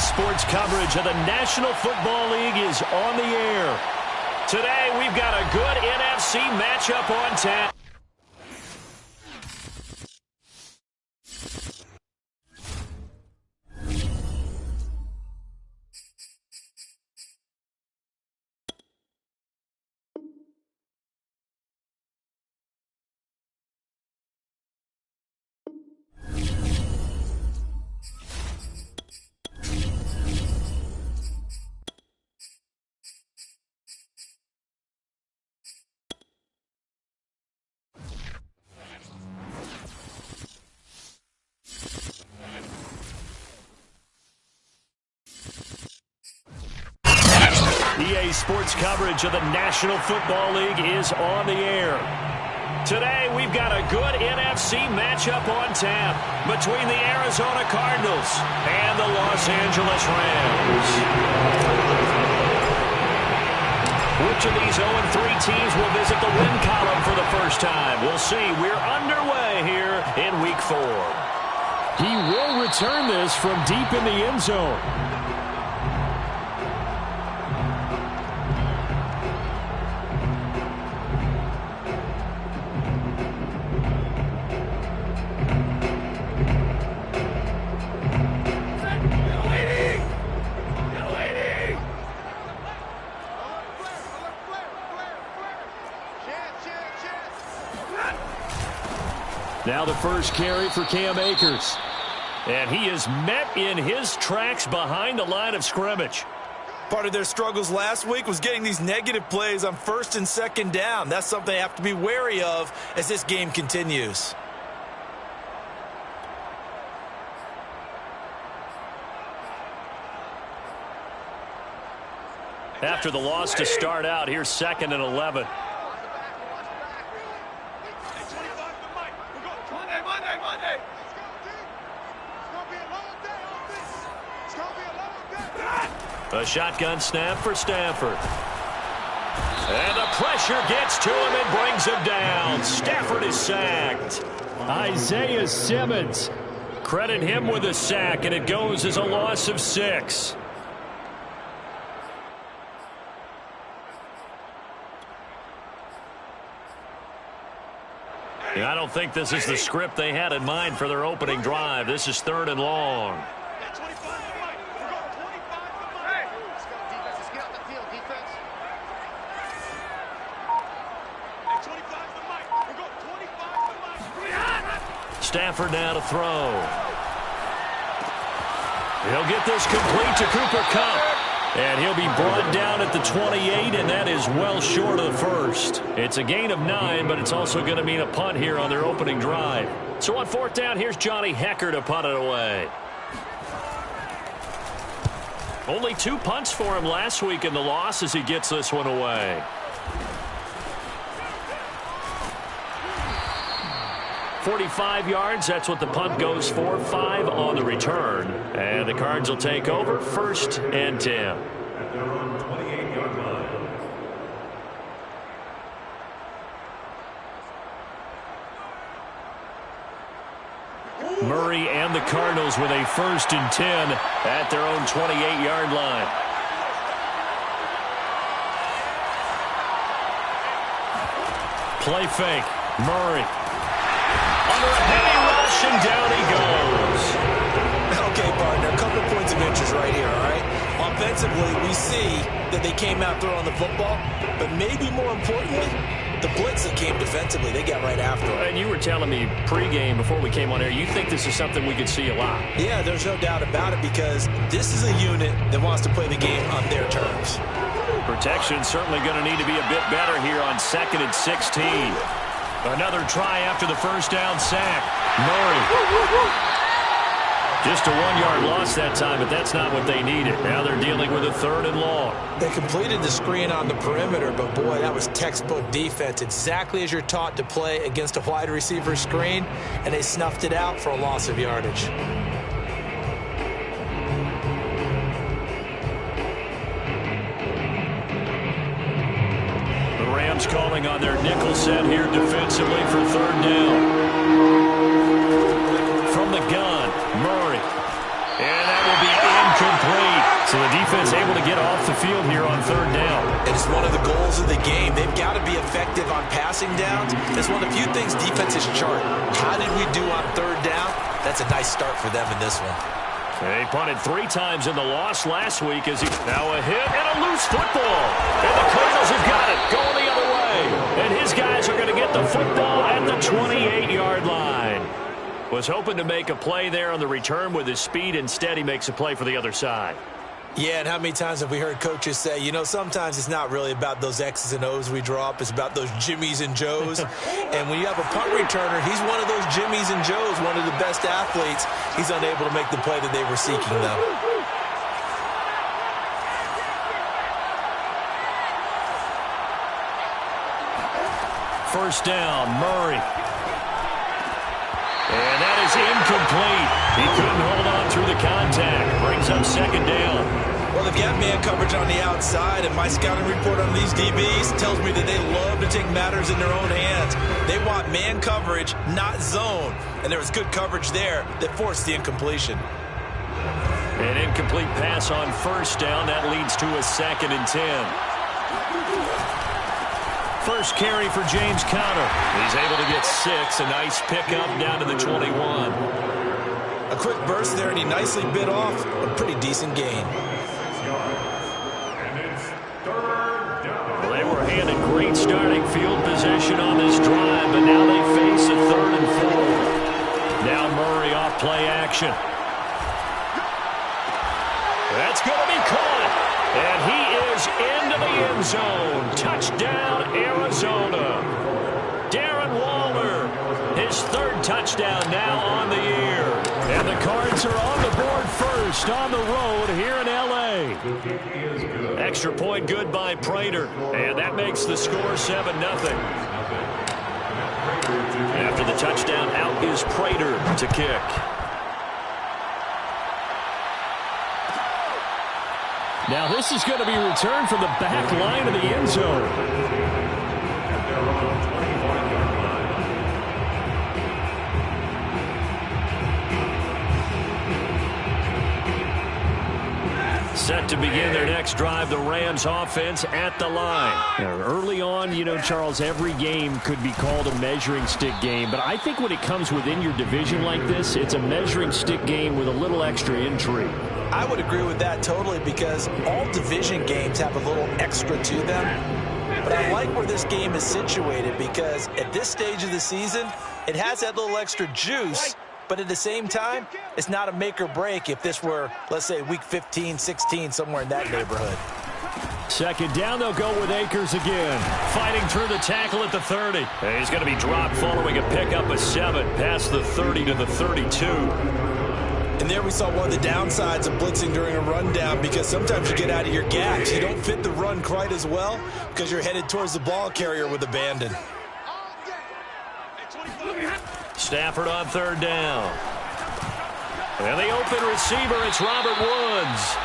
Sports coverage of the National Football League is on the air. Today, we've got a good NFC matchup on tap. EA Sports coverage of the National Football League is on the air. Today, we've got a good NFC matchup on tap between the Arizona Cardinals and the Los Angeles Rams. Which of these 0-3 teams will visit the win column for the first time? We'll see. We're underway here in Week 4. He will return this from deep in the end zone. Now the first carry for Cam Akers. And he is met in his tracks behind the line of scrimmage. Part of their struggles last week was getting these negative plays on first and second down. That's something they have to be wary of as this game continues. After the loss to start out, here's 2nd and 11. A shotgun snap for Stafford. And the pressure gets to him and brings him down. Stafford is sacked. Isaiah Simmons. Credit him with a sack, and it goes as a loss of 6. I don't think this is the script they had in mind for their opening drive. This is 3rd and long. Stafford now to throw. He'll get this complete to Cooper Kupp. And he'll be brought down at the 28, and that is well short of the first. It's a gain of 9, but it's also going to mean a punt here on their opening drive. So on 4th down, here's Johnny Hecker to punt it away. Only 2 punts for him last week in the loss as he gets this one away. 45 yards, that's what the punt goes for. 5 on the return. And the Cards will take over 1st and 10. Murray and the Cardinals with a 1st and 10 at their own 28-yard line. Play fake. Murray. Under a heavy rush, and down he goes. Okay, partner, a couple points of interest right here, all right? Offensively, we see that they came out throwing the football, but maybe more importantly, the blitz that came defensively, they got right after it. And you were telling me pregame before we came on air, you think this is something we could see a lot. Yeah, there's no doubt about it because this is a unit that wants to play the game on their terms. Protection certainly going to need to be a bit better here on 2nd and 16. Another try after the first down sack. Murray. Just a 1-yard loss that time, but that's not what they needed. Now they're dealing with a 3rd and long. They completed the screen on the perimeter, but boy, that was textbook defense. Exactly as you're taught to play against a wide receiver screen, and they snuffed it out for a loss of yardage. The Rams calling on their nickel set here defensively for 3rd down. From the gun, Murray. And that will be incomplete. the defense able to get off the field here on third down. And it's one of the goals of the game. They've got to be effective on passing downs. It's one of the few things defenses chart. How did we do on third down? That's a nice start for them in this one. They punted 3 times in the loss last week as he now a hit and a loose football. And the Cardinals have got it going the other way. And his guys are going to get the football at the 28-yard line. Was hoping to make a play there on the return with his speed. Instead, he makes a play for the other side. Yeah, and how many times have we heard coaches say, you know, sometimes it's not really about those X's and O's we draw up. It's about those Jimmies and Joes. And when you have a punt returner, he's one of those Jimmies and Joes, one of the best athletes. He's unable to make the play that they were seeking, though. First down, Murray. And that is incomplete. He couldn't hold on through the contact. Brings up second down. Well, they've got man coverage on the outside, and my scouting report on these DBs tells me that they love to take matters in their own hands. They want man coverage, not zone. And there was good coverage there that forced the incompletion. An incomplete pass on first down. That leads to a 2nd and 10. First carry for James Conner. He's able to get 6. A nice pickup down to the 21. A quick burst there, and he nicely bit off a pretty decent gain. Well, they were handed great starting field position on this drive, but now they face a 3rd and 4. Now Murray off play action. That's going to be caught. And he is into the end zone. Touchdown, Arizona. Darren Waller, his 3rd touchdown now on the year. And the Cards are on the board first on the road here in L.A. Extra point good by Prater. And that makes the score 7-0. After the touchdown, out is Prater to kick. Now this is going to be returned from the back line of the end zone. Set to begin their next drive, the Rams offense at the line. Now, early on, you know, Charles, every game could be called a measuring stick game. But I think when it comes within your division like this, it's a measuring stick game with a little extra intrigue. I would agree with that totally because all division games have a little extra to them. But I like where this game is situated because at this stage of the season, it has that little extra juice. But at the same time, it's not a make or break if this were, let's say, week 15, 16, somewhere in that neighborhood. Second down, they'll go with Akers again. Fighting through the tackle at the 30. And he's going to be dropped following a pickup of 7 past the 30 to the 32. And there we saw one of the downsides of blitzing during a rundown because sometimes you get out of your gaps. You don't fit the run quite as well because you're headed towards the ball carrier with abandon. Stafford on third down. And the open receiver, it's Robert Woods.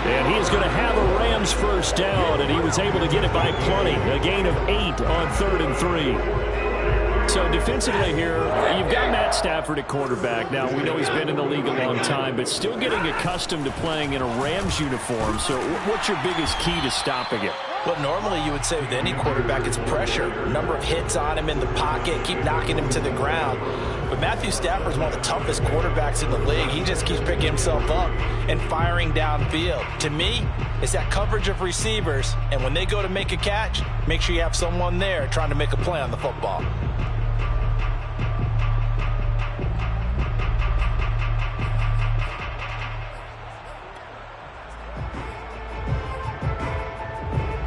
And he is going to have a Rams first down, and he was able to get it by plenty. A gain of 8 on 3rd and 3. So defensively here, you've got Matt Stafford at quarterback. Now, we know he's been in the league a long time, but still getting accustomed to playing in a Rams uniform. So what's your biggest key to stopping it? Well, normally you would say with any quarterback, it's pressure. Number of hits on him in the pocket, keep knocking him to the ground. But Matthew Stafford is one of the toughest quarterbacks in the league. He just keeps picking himself up and firing downfield. To me, it's that coverage of receivers, and when they go to make a catch, make sure you have someone there trying to make a play on the football.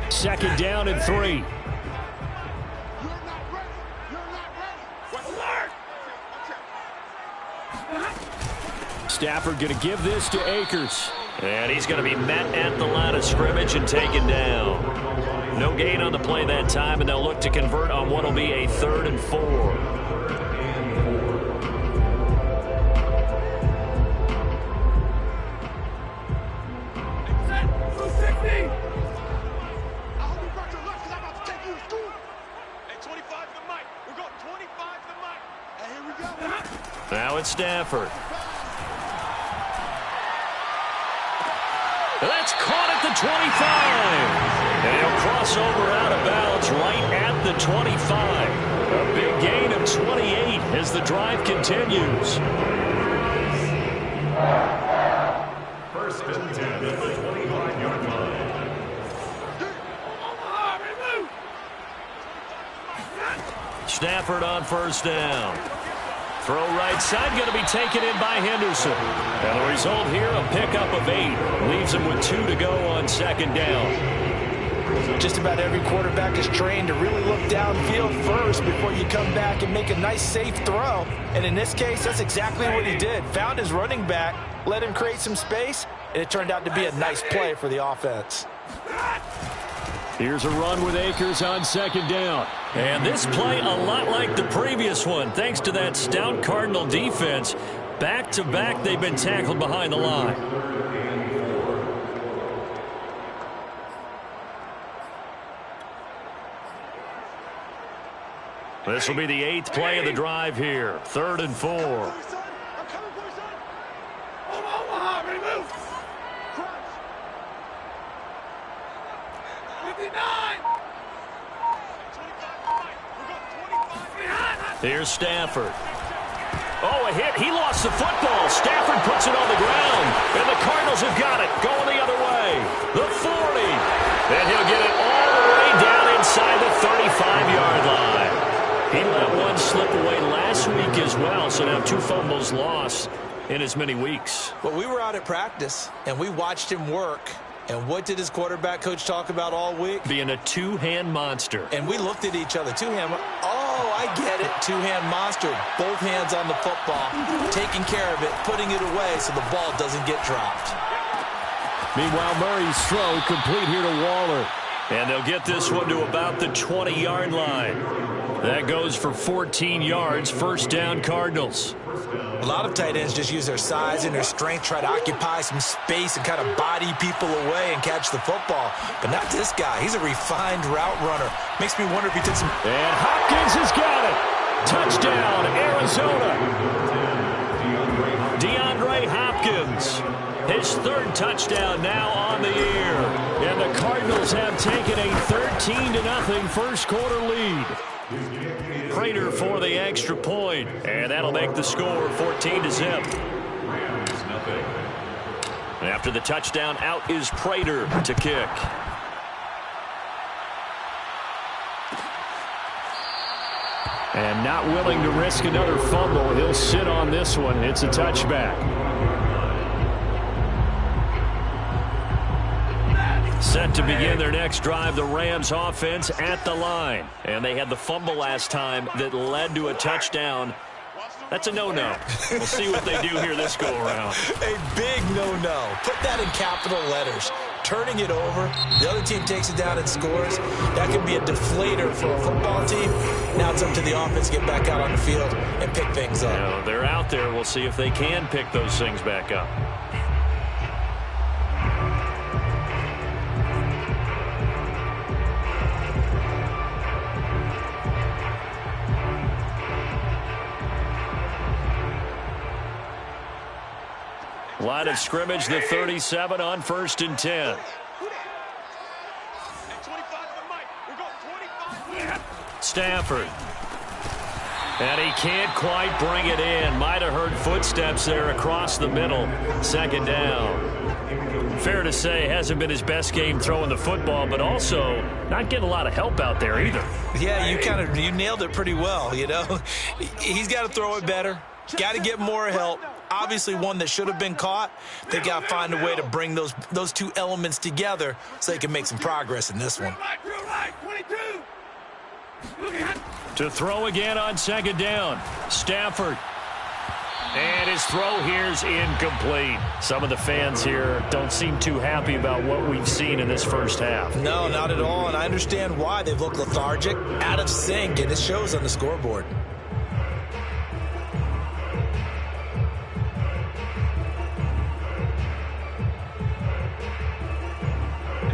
Second down and 3. Stafford going to give this to Akers. And he's going to be met at the line of scrimmage and taken down. No gain on the play that time, and they'll look to convert on what will be a 3rd and 4. Now it's Stafford. That's caught at the 25. And he'll cross over out of bounds right at the 25. A big gain of 28 as the drive continues. First and 10 at the 25-yard line. Stafford on first down. Throw right side, going to be taken in by Henderson. And the result here, a pickup of 8. Leaves him with 2 to go on second down. Just about every quarterback is trained to really look downfield first before you come back and make a nice, safe throw. And in this case, that's exactly what he did. Found his running back, let him create some space, and it turned out to be a nice play for the offense. Here's a run with Akers on second down. And this play a lot like the previous one. Thanks to that stout Cardinal defense, back-to-back they've been tackled behind the line. This will be the 8th play of the drive here. 3rd and 4. Here's Stafford. Oh, a hit. He lost the football. Stafford puts it on the ground. And the Cardinals have got it. Going the other way. The 40. And he'll get it all the way down inside the 35-yard line. He let one slip away last week as well. So now 2 fumbles lost in as many weeks. Well, we were out at practice, and we watched him work. And what did his quarterback coach talk about all week? Being a two-hand monster. And we looked at each other. Two-hand. Oh, I get it. Two-hand monster. Both hands on the football. Taking care of it. Putting it away so the ball doesn't get dropped. Meanwhile, Murray's throw complete here to Waller. And they'll get this one to about the 20-yard line. That goes for 14 yards. First down, Cardinals. A lot of tight ends just use their size and their strength, try to occupy some space and kind of body people away and catch the football. But not this guy. He's a refined route runner. Makes me wonder if he took some... And Hopkins has got it. Touchdown, Arizona. DeAndre Hopkins. His 3rd touchdown now on the year. And the Cardinals have taken a 13-0 first quarter lead. Prater for the extra point, and that'll make the score 14-0. After the touchdown, out is Prater to kick. And not willing to risk another fumble, he'll sit on this one. It's a touchback. Set to begin their next drive, the Rams offense at the line. And they had the fumble last time that led to a touchdown. That's a no-no. We'll see what they do here this go-around. A big no-no. Put that in capital letters. Turning it over, the other team takes it down and scores. That can be a deflator for a football team. Now it's up to the offense to get back out on the field and pick things up. You know, they're out there. We'll see if they can pick those things back up. Line of scrimmage, the 37 on 1st and 10. Stafford. And he can't quite bring it in. Might have heard footsteps there across the middle. 2nd down. Fair to say, hasn't been his best game throwing the football, but also not getting a lot of help out there either. Yeah, you nailed it pretty well, you know. He's got to throw it better. Got to get more help. Obviously one that should have been caught. They got to find a way to bring those 2 elements together so they can make some progress in this one. To throw again on 2nd down. Stafford. And his throw here's incomplete. Some of the fans here don't seem too happy about what we've seen in this first half. No, not at all, and I understand why. They've looked lethargic, out of sync, and it shows on the scoreboard.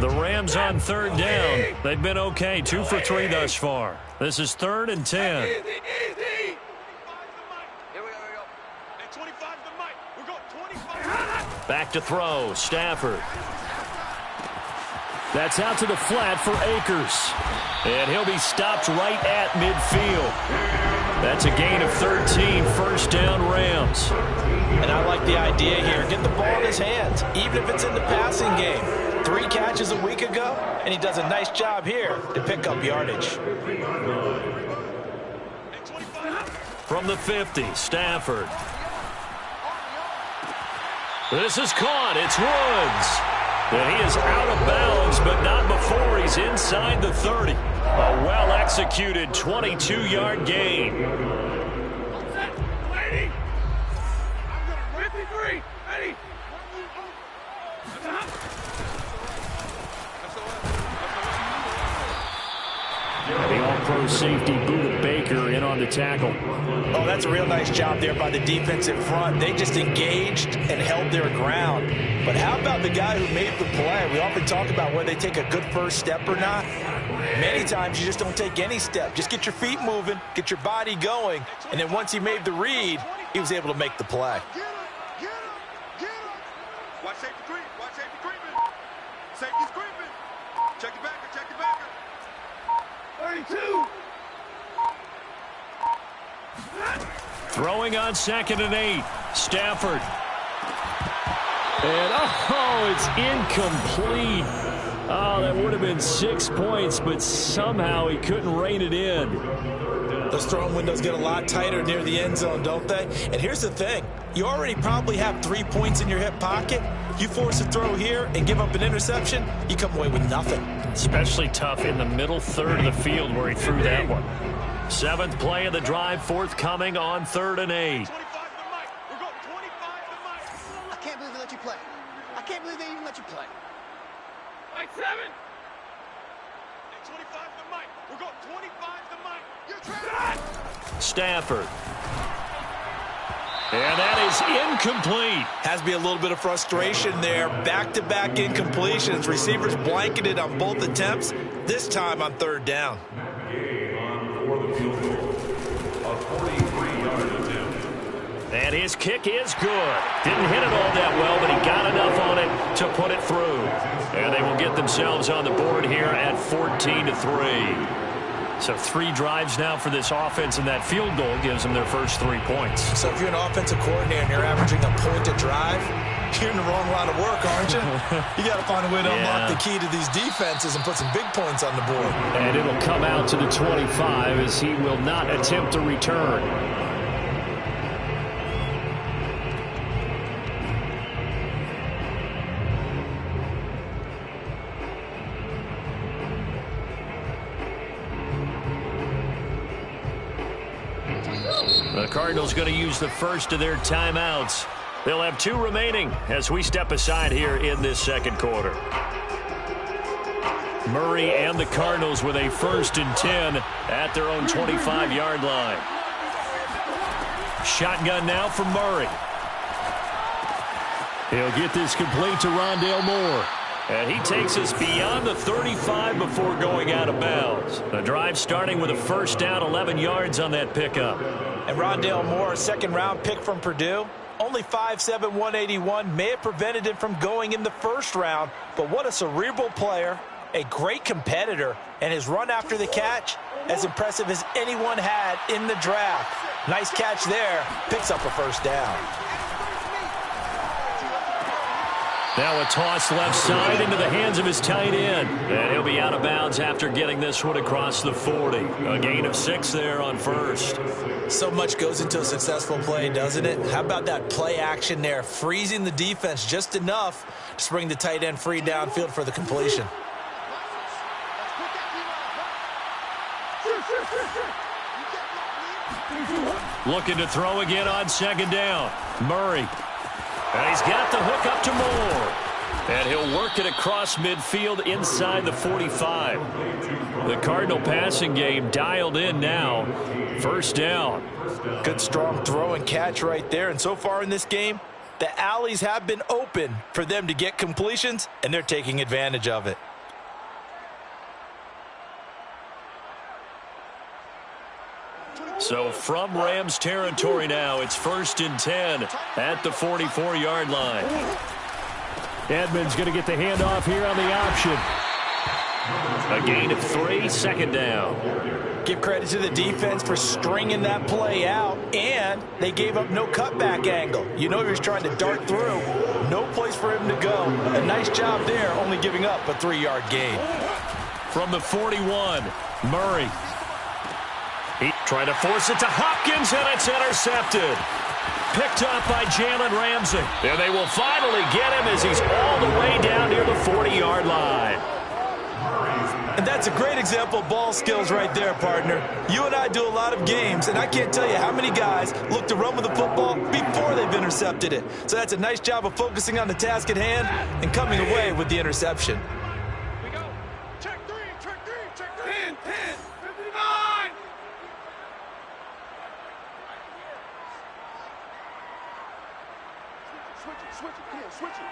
The Rams on 3rd down. They've been okay. 2 for 3 thus far. This is 3rd and 10. Back to throw. Stafford. That's out to the flat for Akers. And he'll be stopped right at midfield. That's a gain of 13, first down Rams. And I like the idea here. Get the ball in his hands, even if it's in the passing game. 3 catches a week ago, and he does a nice job here to pick up yardage. From the 50, Stafford. This is caught. It's Woods. And he is out of bounds, but not before he's inside the 30. A well-executed 22-yard gain. The all-pro safety Buda Baker in on the tackle. Oh, that's a real nice job there by the defensive front. They just engaged and held their ground. But how about the guy who made the play? We often talk about whether they take a good first step or not. Many times you just don't take any step. Just get your feet moving, get your body going, and then once he made the read, he was able to make the play. Watch safety creep. Watch safety creeping. Safety's creeping. Check your backer. Check your backer. 32. Throwing on 2nd and 8. Stafford. And, oh, it's incomplete. Oh, that would have been 6 points, but somehow he couldn't rein it in. Those throwing windows get a lot tighter near the end zone, don't they? And here's the thing. You already probably have 3 points in your hip pocket. You force a throw here and give up an interception, you come away with nothing. Especially tough in the middle third of the field where he threw that one. 7th play of the drive, forthcoming on 3rd and 8. 25 to Mike. We're going 25 to Mike. I can't believe they let you play. I can't believe they even let you play. Mike 7. And 25 to Mike. We're going 25 to Mike. You're trapped. Stafford. And that is incomplete. Has to be a little bit of frustration there. Back-to-back incompletions. Receivers blanketed on both attempts, this time on 3rd down. And his kick is good. Didn't hit it all that well, but he got enough on it to put it through. And they will get themselves on the board here at 14-3. So 3 drives now for this offense, and that field goal gives them their first 3 points. So if you're an offensive coordinator and you're averaging a point a drive, you're in the wrong line of work, aren't you? You got to find a way to unlock the key to these defenses and put some big points on the board. And it'll come out to the 25 as he will not attempt to return. The Cardinals going to use the first of their timeouts. They'll have 2 remaining as we step aside here in this 2nd quarter. Murray and the Cardinals with a 1st and 10 at their own 25-yard line. Shotgun now from Murray. He'll get this complete to Rondale Moore. And he takes us beyond the 35 before going out of bounds. The drive starting with a 1st down, 11 yards on that pickup. And Rondale Moore, a 2nd-round pick from Purdue, only 5'7", 181, may have prevented him from going in the 1st round, but what a cerebral player, a great competitor, and his run after the catch, as impressive as anyone had in the draft. Nice catch there, picks up a 1st down. Now a toss left side into the hands of his tight end. And he'll be out of bounds after getting this one across the 40. A gain of 6 there on 1st. So much goes into a successful play, doesn't it? How about that play action there, freezing the defense just enough to bring the tight end free downfield for the completion. Looking to throw again on 2nd down. Murray. And he's got the hook up to Moore. And he'll work it across midfield inside the 45. The Cardinal passing game dialed in now. 1st down. Good strong throw and catch right there. And so far in this game, the alleys have been open for them to get completions, and they're taking advantage of it. So from Rams territory now, it's 1st and 10 at the 44-yard line. Edmonds going to get the handoff here on the option. A gain of 3, second down. Give credit to the defense for stringing that play out, and they gave up no cutback angle. You know he was trying to dart through. No place for him to go. A nice job there, only giving up a 3-yard gain. From the 41, Murray. He tried to force it to Hopkins, and it's intercepted. Picked up by Jalen Ramsey. And they will finally get him as he's all the way down near the 40-yard line. And that's a great example of ball skills right there, partner. You and I do a lot of games, and I can't tell you how many guys look to run with the football before they've intercepted it. So that's a nice job of focusing on the task at hand and coming away with the interception. We go. Check 3, check 3, check 3. 10, 59. Switch it. Come on, switch it.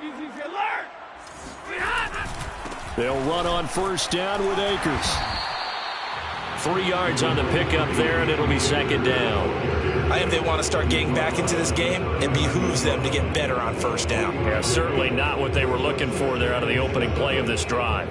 Easy, alert. They'll run on first down with Akers. 3 yards on the pickup there, and it'll be second down. I think they want to start getting back into this game. It behooves them to get better on first down. Yeah, certainly not what they were looking for there out of the opening play of this drive.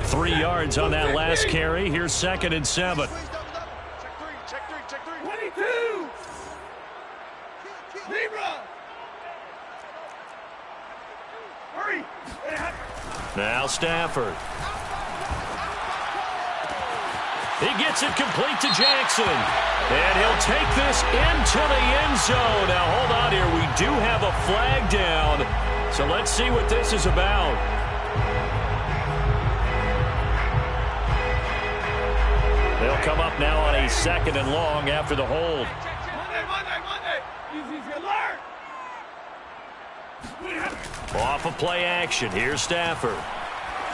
Three yards on that last carry. Here's second and 7. Check 3. 22. Zebra. Hurry. Now Stafford. He gets it complete to Jackson. And he'll take this into the end zone. Now, hold on here. We do have a flag down. So let's see what this is about. They'll come up now on a second and long after the hold. Monday. Easy, alert. Off of play action. Here's Stafford.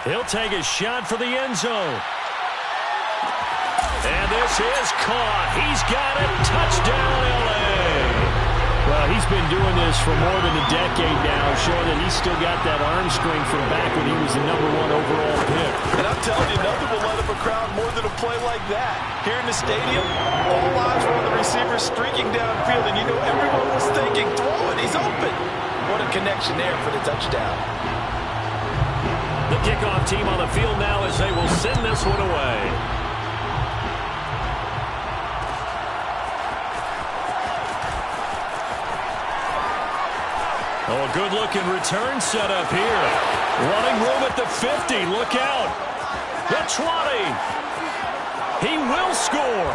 He'll take a shot for the end zone. And this is caught. He's got it. Touchdown, L.A. Well, he's been doing this for more than a decade now, showing that he's still got that arm strength from back when he was the #1 overall pick. And I'm telling you, nothing will light up a crowd more than a play like that. Here in the stadium, all eyes were on the receiver streaking downfield, and you know everyone was thinking, throw it, he's open. What a connection there for the touchdown. The kickoff team on the field now as they will send this one away. Oh, a good-looking return set up here. Running room at the 50. Look out. The 20. He will score.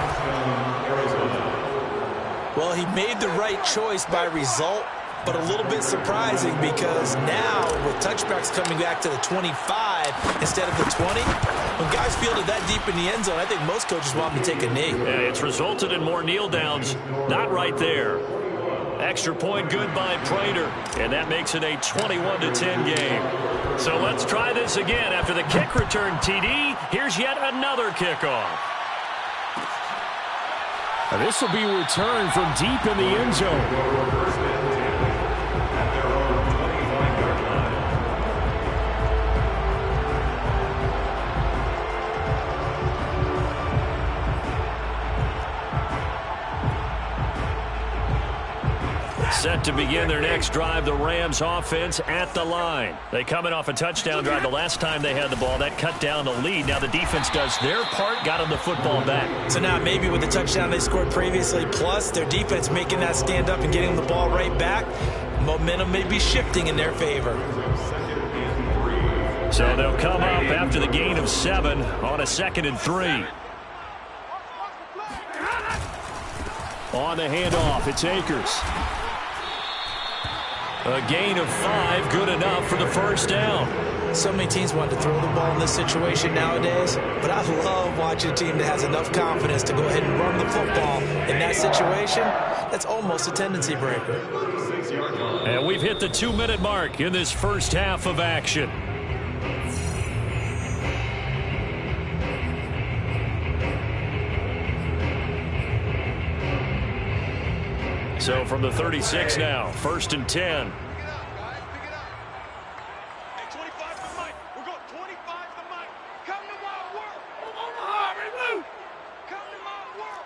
Well, he made the right choice by result, but a little bit surprising because now with touchbacks coming back to the 25 instead of the 20, when guys field it that deep in the end zone, I think most coaches want them to take a knee. Yeah, it's resulted in more kneel downs. Not right there. Extra point good by Prater, and that makes it a 21-10 game. So let's try this again. After the kick return TD, here's yet another kickoff. This will be returned from deep in the end zone. Set to begin their next drive, the Rams offense at the line. They coming off a touchdown drive the last time they had the ball. That cut down the lead. Now the defense does their part, got them the football back. So now maybe with the touchdown they scored previously, plus their defense making that stand up and getting the ball right back, momentum may be shifting in their favor. So they'll come up after the gain of 7 on a 2nd and 3. On the handoff, it's Akers. A gain of 5, good enough for the first down. So many teams want to throw the ball in this situation nowadays, but I love watching a team that has enough confidence to go ahead and run the football. In that situation, that's almost a tendency breaker. And we've hit the 2-minute mark in this first half of action. So from the 36 now, 1st and 10. Pick it up, guys. Pick it up. Hey, 25 to Mike. We're going 25 to Mike. Come to my world. Omaha, remove. Come to my world.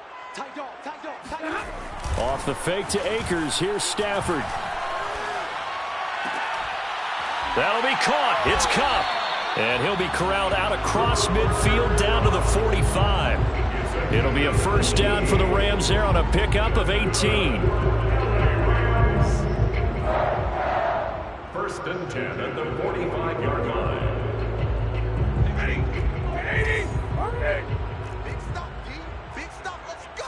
Off the fake to Akers. Here's Stafford. That'll be caught. It's Cup. And he'll be corralled out across midfield down to the 45. It'll be a first down for the Rams there on a pickup of 18. First and 10 at the 45-yard line. Big stop, D. Big stop. Let's go.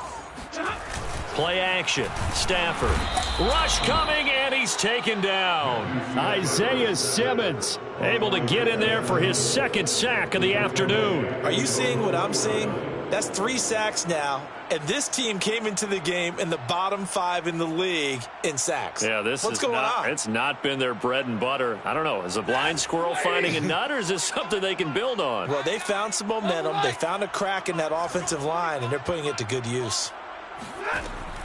Play action. Stafford. Rush coming, and he's taken down. Isaiah Simmons Able to get in there for his second sack of the afternoon. Are you seeing what I'm seeing? That's 3 sacks now, and this team came into the game in the bottom 5 in the league in sacks. Yeah, What's going on? It's not been their bread and butter. I don't know. Is a blind squirrel finding a nut, or is this something they can build on? Well, they found some momentum. They found a crack in that offensive line, and they're putting it to good use.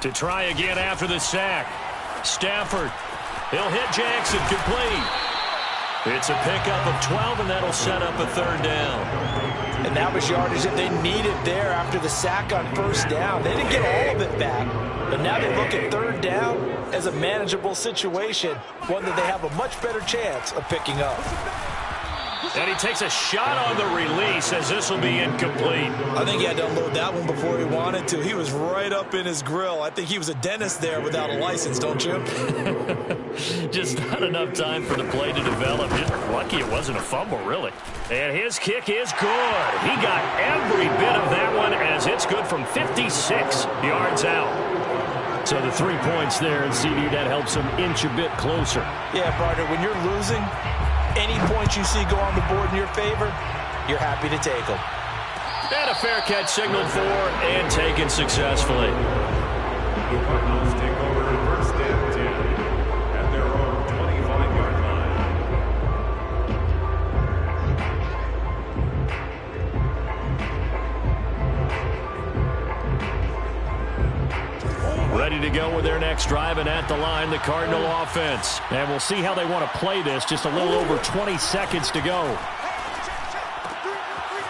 To try again after the sack. Stafford. He'll hit Jackson. Complete. It's a pickup of 12, and that'll set up a third down. And that was yardage that they needed there after the sack on first down. They didn't get all of it back, but now they look at third down as a manageable situation, one that they have a much better chance of picking up. And he takes a shot on the release as this will be incomplete. I think he had to unload that one before he wanted to. He was right up in his grill. I think he was a dentist there without a license, don't you? Just not enough time for the play to develop. Just lucky it wasn't a fumble, really. And his kick is good. He got every bit of that one as it's good from 56 yards out. So the 3 points there, and CD, that helps him inch a bit closer. Yeah, partner, when you're losing, any points you see go on the board in your favor, you're happy to take them. And a fair catch signaled for and taken successfully. The Cardinals take over first and 10 at their own 25-yard line. Ready to go with their next drive, and at the line, the Cardinal offense. And we'll see how they want to play this. Just a little over 20 seconds to go.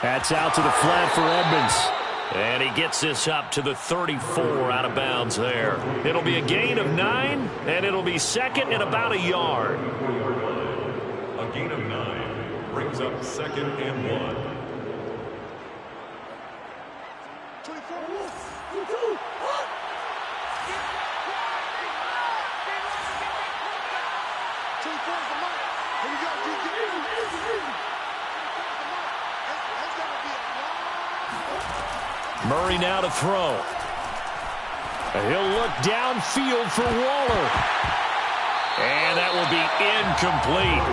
That's out to the flat for Edmonds. And he gets this up to the 34 out of bounds there. It'll be a gain of 9, and it'll be second and about a yard. A gain of 9 brings up second and 1. Murray now to throw. He'll look downfield for Waller. And that will be incomplete.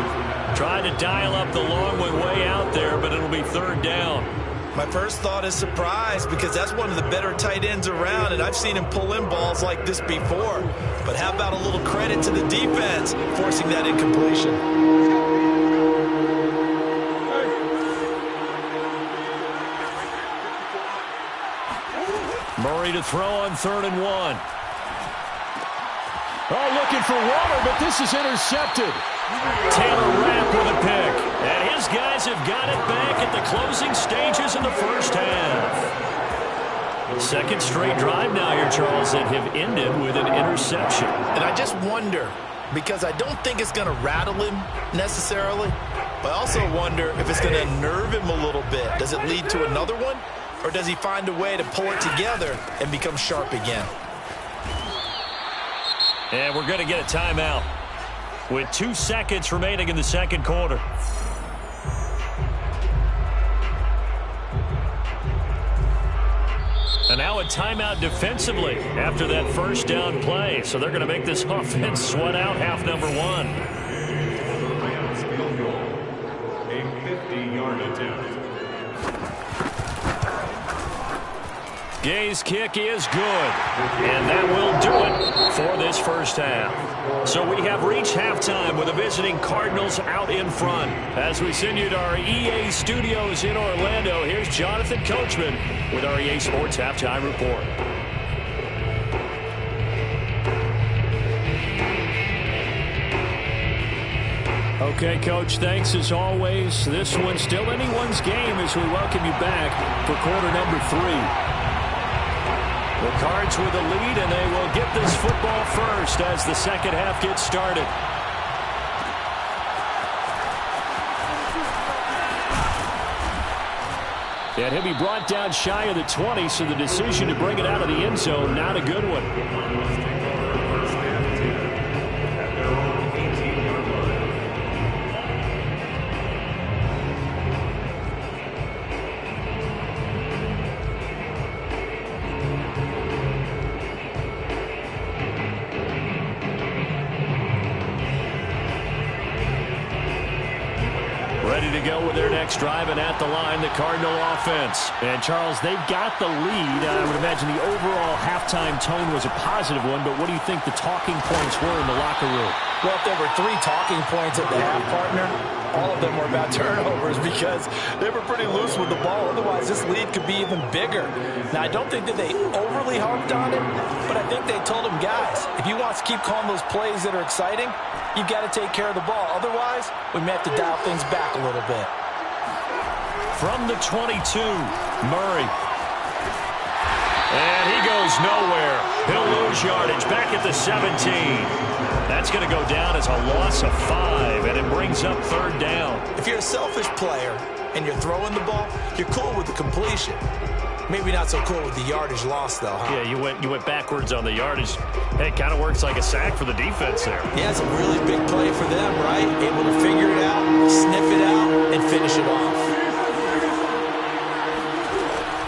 Trying to dial up the long way out there, but it'll be third down. My first thought is surprise, because that's one of the better tight ends around, and I've seen him pull in balls like this before. But how about a little credit to the defense forcing that incompletion? Murray to throw on 3rd and 1. Oh, looking for Waller, but this is intercepted. Taylor Rapp with a pick. And his guys have got it back at the closing stages of the first half. Second straight drive now here, Charles, that have ended with an interception. And I just wonder, because I don't think it's going to rattle him necessarily, but I also wonder if it's going to nerve him a little bit. Does it lead to another one? Or does he find a way to pull it together and become sharp again? And we're going to get a timeout with 2 seconds remaining in the second quarter. And now a timeout defensively after that first down play. So they're going to make this offense sweat out half number 1. Rams field goal, a 50-yard attempt. Gay's kick is good, and that will do it for this first half. So we have reached halftime with the visiting Cardinals out in front. As we send you to our EA studios in Orlando, here's Jonathan Coachman with our EA Sports Halftime Report. Okay, Coach, thanks as always. This one's still anyone's game as we welcome you back for quarter number 3. The Cards with a lead, and they will get this football first as the second half gets started. And he'll be brought down shy of the 20, so the decision to bring it out of the end zone, not a good one. Ready to go with their next drive, and at the line, the Cardinal offense. And, Charles, they've got the lead. I would imagine the overall halftime tone was a positive one, but what do you think the talking points were in the locker room? Well, if there were 3 talking points at the half, partner, all of them were about turnovers because they were pretty loose with the ball. Otherwise, this lead could be even bigger. Now, I don't think that they overly harped on it, but I think they told them, guys, if you want to keep calling those plays that are exciting, you've got to take care of the ball. Otherwise, we may have to dial things back a little bit. From the 22, Murray. And he goes nowhere. He'll lose yardage back at the 17. That's going to go down as a loss of 5, and it brings up third down. If you're a selfish player and you're throwing the ball, you're cool with the completion. Maybe not so cool with the yardage loss, though, huh? Yeah, you went backwards on the yardage. Hey, it kind of works like a sack for the defense there. Yeah, it's a really big play for them, right? Able to figure it out, sniff it out, and finish it off.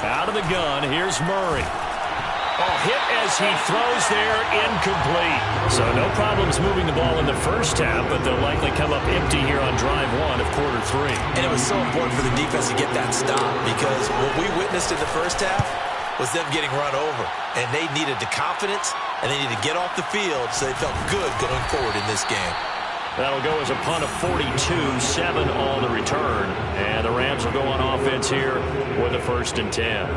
Out of the gun, here's Murray. Oh, hit as he throws there, incomplete. So no problems moving the ball in the first half, but they'll likely come up empty here on drive 1 of quarter 3. And it was so important for the defense to get that stop because what we witnessed in the first half was them getting run over. And they needed the confidence, and they needed to get off the field so they felt good going forward in this game. That'll go as a punt of 42, 7 on the return. And the Rams will go on offense here with a 1st and 10.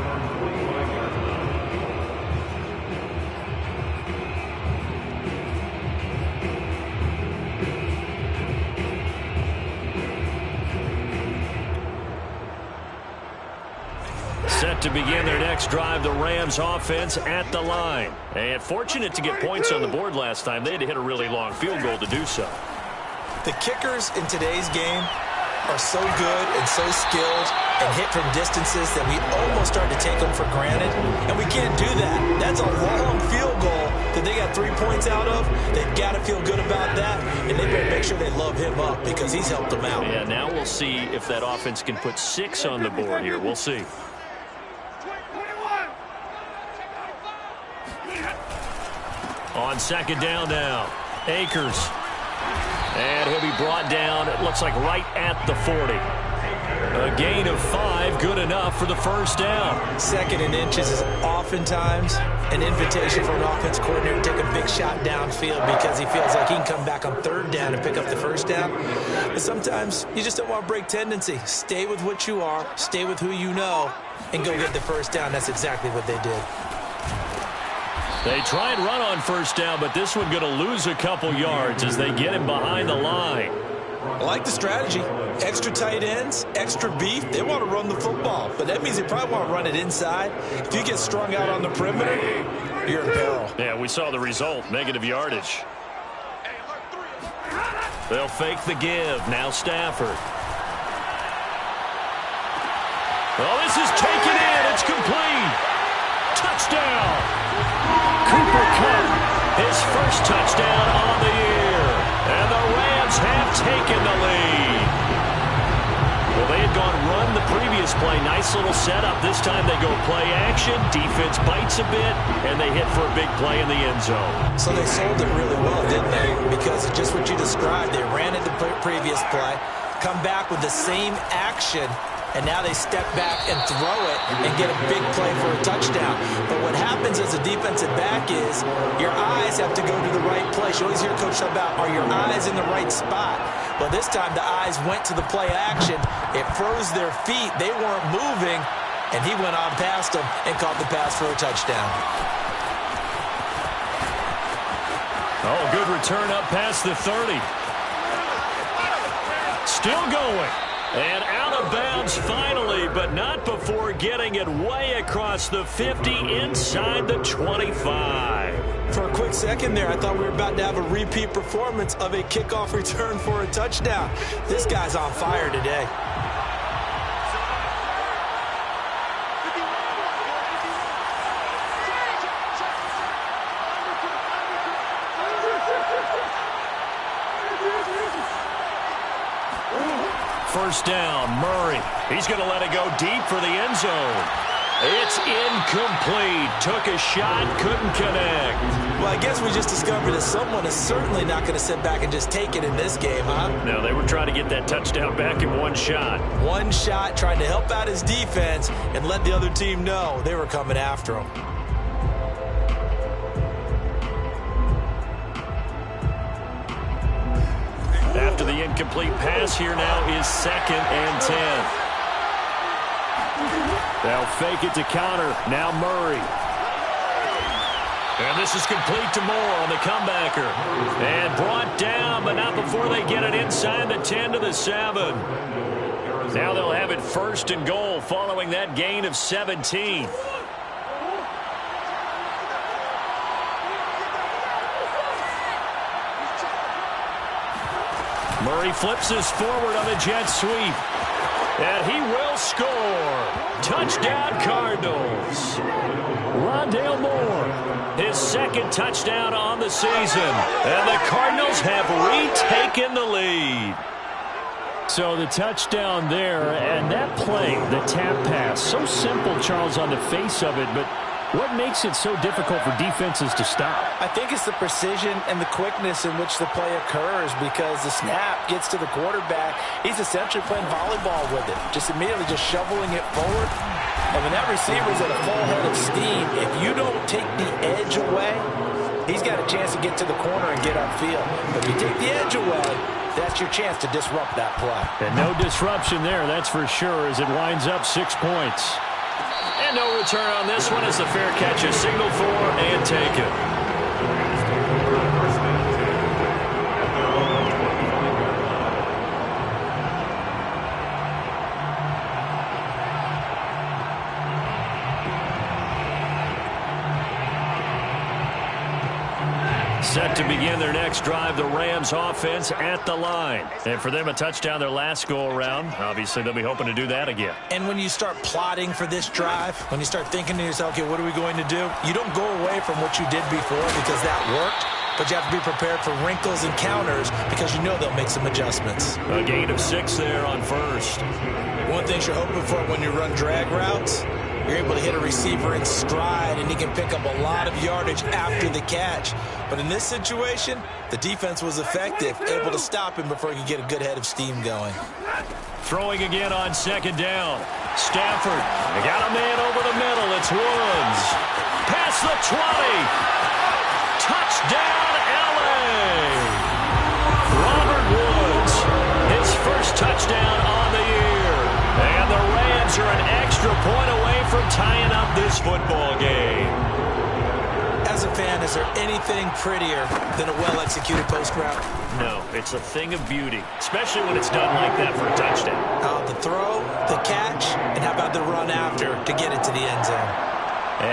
Set to begin their next drive, the Rams offense at the line. And fortunate to get points on the board last time. They had to hit a really long field goal to do so. The kickers in today's game are so good and so skilled and hit from distances that we almost start to take them for granted. And we can't do that. That's a long field goal that they got 3 points out of. They've got to feel good about that. And they better make sure they love him up because he's helped them out. Yeah, now we'll see if that offense can put 6 on the board here. We'll see. On second down now, Akers. And he'll be brought down, it looks like right at the 40. A gain of 5, good enough for the first down. 2nd and inches is oftentimes an invitation for an offense coordinator to take a big shot downfield because he feels like he can come back on 3rd down and pick up the first down. But sometimes you just don't want to break tendency. Stay with what you are, stay with who you know, and go get the first down. That's exactly what they did. They try and run on first down, but this one going to lose a couple yards as they get him behind the line. I like the strategy. Extra tight ends, extra beef. They want to run the football, but that means they probably want to run it inside. If you get strung out on the perimeter, you're in peril. Yeah, we saw the result, negative yardage. They'll fake the give. Now Stafford. Well, this is taken in. It's complete. Touchdown. Cooper Kupp, his first touchdown on the year. And the Rams have taken the lead. Well, they had gone run the previous play. Nice little setup. This time they go play action. Defense bites a bit, and they hit for a big play in the end zone. So they sold it really well, didn't they? Because of just what you described. They ran it the previous play, come back with the same action, and now they step back and throw it and get a big play for a touchdown. But what happens as a defensive back is your eyes have to go to the right place. You always hear Coach talk about, are your eyes in the right spot? Well, this time the eyes went to the play action. It froze their feet. They weren't moving, and he went on past them and caught the pass for a touchdown. Oh, good return up past the 30. Still going. And out of bounds finally, but not before getting it way across the 50 inside the 25. For quick second there, I thought we were about to have a repeat performance of a kickoff return for a touchdown. This guy's on fire today. First down, Murray. He's going to let it go deep for the end zone. It's incomplete. Took a shot, couldn't connect. Well, I guess we just discovered that someone is certainly not going to sit back and just take it in this game, huh? No, they were trying to get that touchdown back in one shot. One shot, trying to help out his defense and let the other team know they were coming after him. After the incomplete pass, here now is 2nd and 10. They'll fake it to counter. Now Murray. And this is complete to Moore on the comebacker. And brought down, but not before they get it inside the 10 to the 7. Now they'll have it 1st and goal following that gain of 17. Murray flips this forward on a jet sweep. And he will score. Touchdown, Cardinals. Rondale Moore, his 2nd touchdown on the season. And the Cardinals have retaken the lead. So the touchdown there, and that play, the tap pass, so simple, Charles, on the face of it, but what makes it so difficult for defenses to stop? I think it's the precision and the quickness in which the play occurs, because the snap gets to the quarterback. He's essentially playing volleyball with it, just immediately just shoveling it forward. And when that receiver's at a full head of steam, if you don't take the edge away, he's got a chance to get to the corner and get upfield. But if you take the edge away, that's your chance to disrupt that play. And no disruption there, that's for sure, as it winds up 6 points. And no return on this one as the fair catch is signaled for and taken. Set to begin their next drive, the Rams offense at the line. And for them, a touchdown their last go-around. Obviously, they'll be hoping to do that again. And when you start plotting for this drive, when you start thinking to yourself, okay, what are we going to do? You don't go away from what you did before because that worked, but you have to be prepared for wrinkles and counters because you know they'll make some adjustments. A gain of 6 there on first. One thing you're hoping for when you run drag routes, you're able to hit a receiver in stride, and he can pick up a lot of yardage after the catch. But in this situation, the defense was effective, able to stop him before he could get a good head of steam going. Throwing again on 2nd down. Stafford, they got a man over the middle. It's Woods. Past the 20. Touchdown, L.A. Robert Woods, his first touchdown on the year. And the Rams are an extra point away from tying up this football game. As a fan, is there anything prettier than a well-executed post route? No, it's a thing of beauty, especially when it's done like that for a touchdown. How the throw, the catch, and how about the run after to get it to the end zone?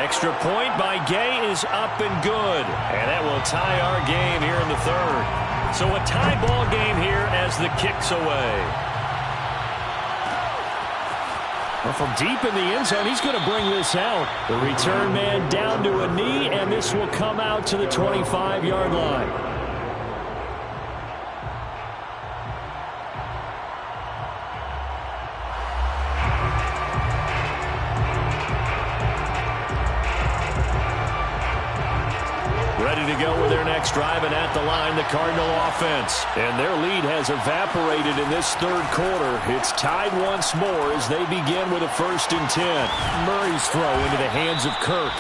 Extra point by Gay is up and good. And that will tie our game here in the 3rd. So a tie ball game here as the kick's away. Well, from deep in the end zone, he's going to bring this out. The return man down to a knee, and this will come out to the 25-yard line. Ready to go with their next drive, and at the line, the Cardinal offense. And their lead has evaporated in this 3rd quarter. It's tied once more as they begin with a 1st and 10. Murray's throw into the hands of Kirk.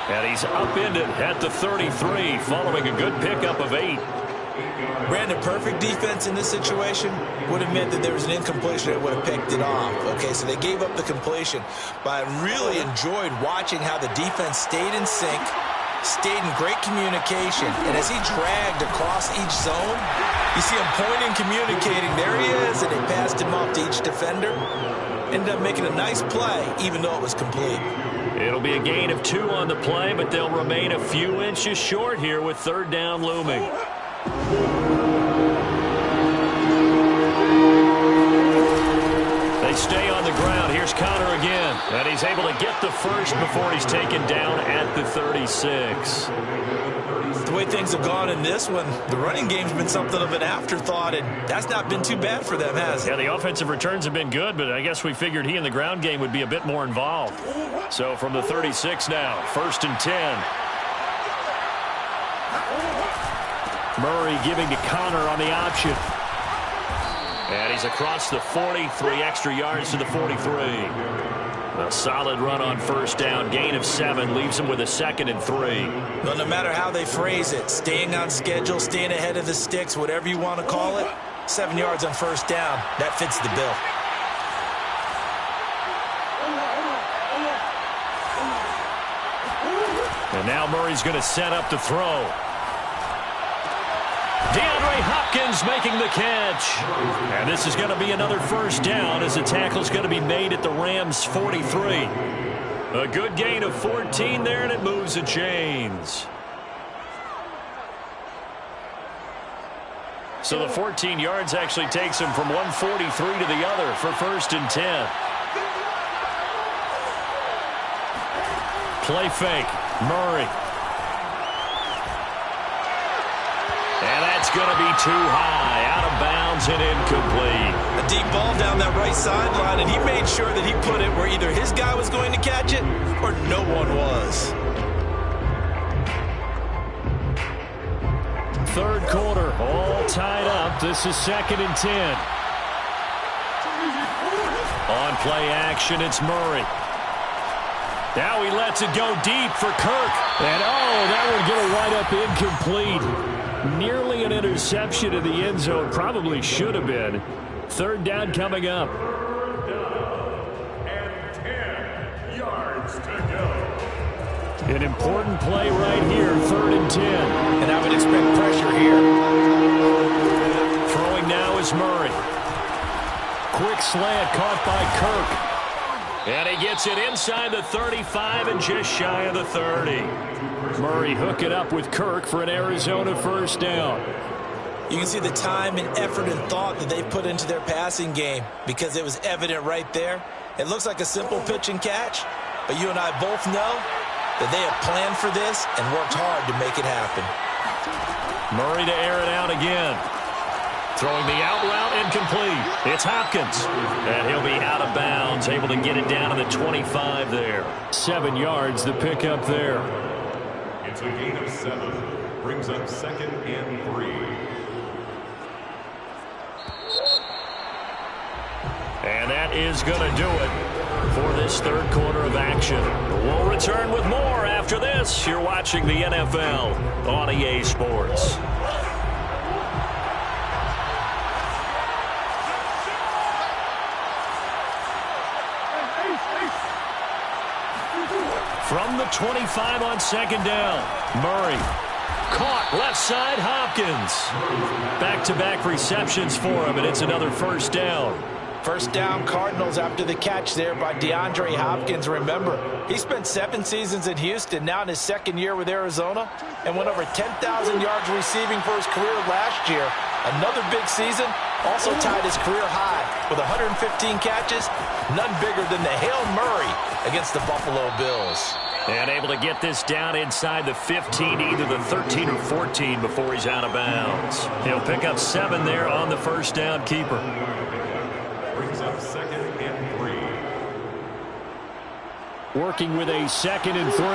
And he's upended at the 33, following a good pickup of 8. Brandon, perfect defense in this situation would have meant that there was an incompletion that would have picked it off. Okay, so they gave up the completion. But I really enjoyed watching how the defense stayed in sync, stayed in great communication, and as he dragged across each zone, you see him pointing, communicating. There he is, and they passed him off to each defender. Ended up making a nice play, even though it was complete. It'll be a gain of 2 on the play, but they'll remain a few inches short here with third down looming. They stay on the ground. Here's Connor again. And he's able to get the first before he's taken down at the 36. The way things have gone in this one, the running game's been something of an afterthought, and that's not been too bad for them, has it? Yeah, the offensive returns have been good, but I guess we figured he in the ground game would be a bit more involved. So from the 36 now, 1st and 10. Murray giving to Connor on the option. And he's across the 40, 3 extra yards to the 43. A solid run on first down, gain of 7, leaves him with a 2nd and 3. Well, no matter how they phrase it, staying on schedule, staying ahead of the sticks, whatever you want to call it, 7 yards on first down, that fits the bill. And now Murray's going to set up to throw. DeAndre Hopkins making the catch. And this is going to be another first down as the tackle's going to be made at the Rams' 43. A good gain of 14 there, and it moves the chains. So the 14 yards actually takes him from 143 to the other for 1st and 10. Play fake. Murray. And that's going to be too high, out of bounds and incomplete. A deep ball down that right sideline, and he made sure that he put it where either his guy was going to catch it or no one was. Third quarter, all tied up. This is 2nd and 10. On play action, it's Murray. Now he lets it go deep for Kirk. And, that would get a wide-up incomplete. Nearly an interception in the end zone. Probably should have been. Third down coming up. And 10 yards to go. An important play right here, 3rd and 10. And I would expect pressure here. Throwing now is Murray. Quick slant caught by Kirk. And he gets it inside the 35 and just shy of the 30. Murray hook it up with Kirk for an Arizona first down. You can see the time and effort and thought that they put into their passing game because it was evident right there. It looks like a simple pitch and catch, but you and I both know that they have planned for this and worked hard to make it happen. Murray to air it out again. Throwing the out route, incomplete. It's Hopkins. And he'll be out of bounds, able to get it down to the 25 there. 7 yards, the pickup there. It's a gain of 7. Brings up 2nd and 3. And that is going to do it for this third quarter of action. We'll return with more after this. You're watching the NFL on EA Sports. From the 25 on 2nd down, Murray. Caught left side, Hopkins. Back-to-back receptions for him, and it's another first down. First down, Cardinals after the catch there by DeAndre Hopkins. Remember, he spent 7 seasons in Houston, now in his 2nd year with Arizona, and went over 10,000 yards receiving for his career last year. Another big season, also tied his career high with 115 catches, none bigger than the Hail Murray against the Buffalo Bills. And able to get this down inside the 15, either the 13 or 14 before he's out of bounds. He'll pick up 7 there on the first down keeper. Brings up 2nd and 3. Working with a 2nd and 3.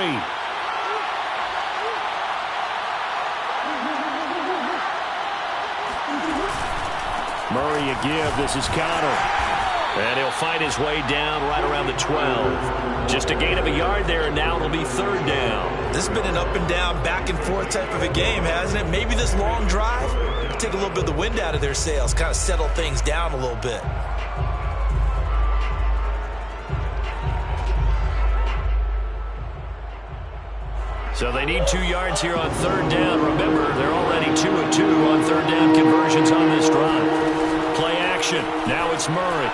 Murray a give. This is Connor. And he'll fight his way down right around the 12. Just a gain of a yard there, and now it'll be 3rd down. This has been an up and down, back and forth type of a game, hasn't it? Maybe this long drive take a little bit of the wind out of their sails, kind of settle things down a little bit. So they need 2 yards here on 3rd down. Remember, they're already 2 of 2 on 3rd down conversions on this drive. Play action. Now it's Murray.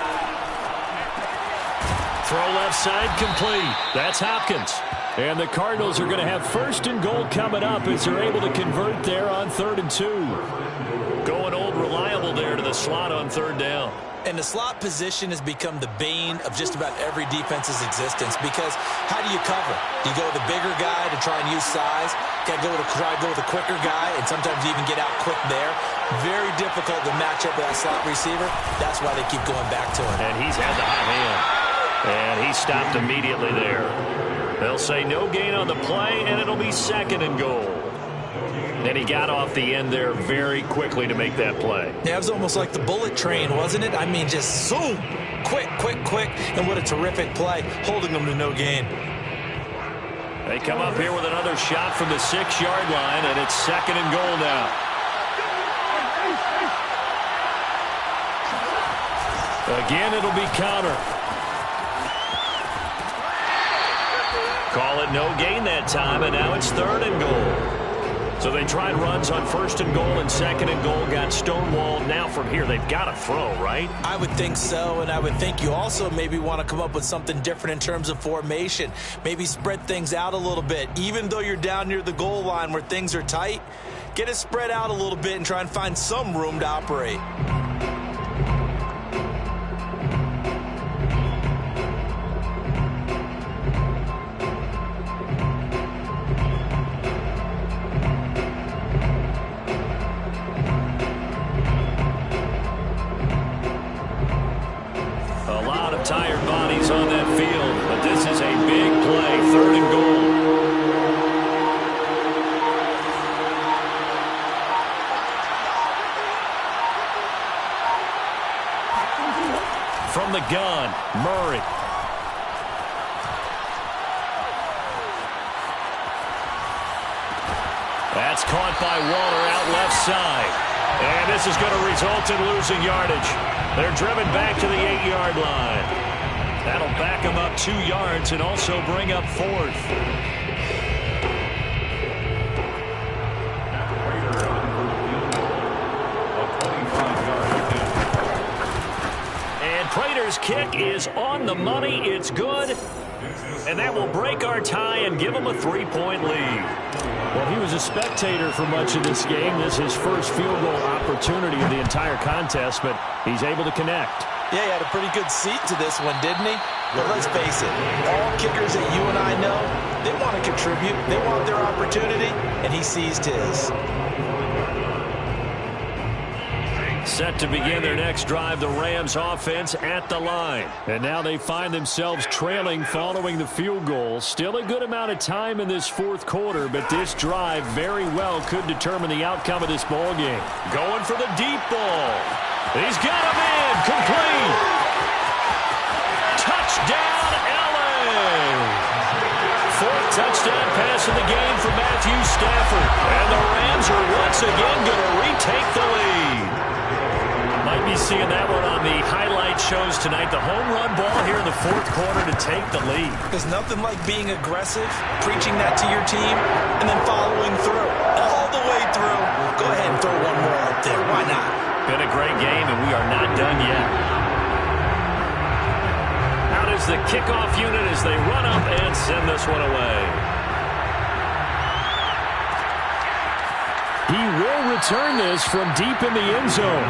Throw left left side, complete. That's Hopkins. And the Cardinals are going to have 1st and goal coming up as they're able to convert there on 3rd and 2. Going old reliable there to the slot on 3rd down. And the slot position has become the bane of just about every defense's existence because how do you cover? Do you go with a bigger guy to try and use size? Got to try to go with a quicker guy and sometimes even get out quick there. Very difficult to match up with that slot receiver. That's why they keep going back to him. And he's had the hot hand. And he stopped immediately there. They'll say no gain on the play, and it'll be 2nd and goal. And he got off the end there very quickly to make that play. Yeah, it was almost like the bullet train, wasn't it? I mean, just zoom. Quick, quick, quick. And what a terrific play, holding them to no gain. They come up here with another shot from the 6-yard line, and it's 2nd and goal now. Again, it'll be counter. Call it no gain that time, and now it's 3rd and goal. So they tried runs on 1st and goal and 2nd and goal, got stonewalled. Now from here, they've got to throw, right? I would think so, and I would think you also maybe want to come up with something different in terms of formation. Maybe spread things out a little bit. Even though you're down near the goal line where things are tight, get it spread out a little bit and try and find some room to operate. Tired bodies on that field, but this is a big play, 3rd and goal. From the gun, Murray. That's caught by Waller out left side. And this is going to result in losing yardage. They're driven back to the 8-yard line. That'll back them up 2 yards and also bring up 4th. And Prater's kick is on the money. It's good. And that will break our tie and give them a 3-point lead. Well, he was a spectator for much of this game. This is his first field goal opportunity of the entire contest, but he's able to connect. Yeah, he had a pretty good seat to this one, didn't he? But let's face it, all kickers that you and I know, they want to contribute. They want their opportunity, and he seized his. Set to begin their next drive, the Rams offense at the line. And now they find themselves trailing following the field goal. Still a good amount of time in this 4th quarter, but this drive very well could determine the outcome of this ball game. Going for the deep ball. He's got him in. Complete. Touchdown, LA. 4th touchdown pass of the game for Matthew Stafford. And the Rams are once again going to retake the lead. Might be seeing that one on the highlight shows tonight. The home run ball here in the 4th quarter to take the lead. There's nothing like being aggressive, preaching that to your team, and then following through. All the way through. Go ahead and throw one more up there. Why not? Been a great game, and we are not done yet. Out is the kickoff unit as they run up and send this one away. He will return this from deep in the end zone.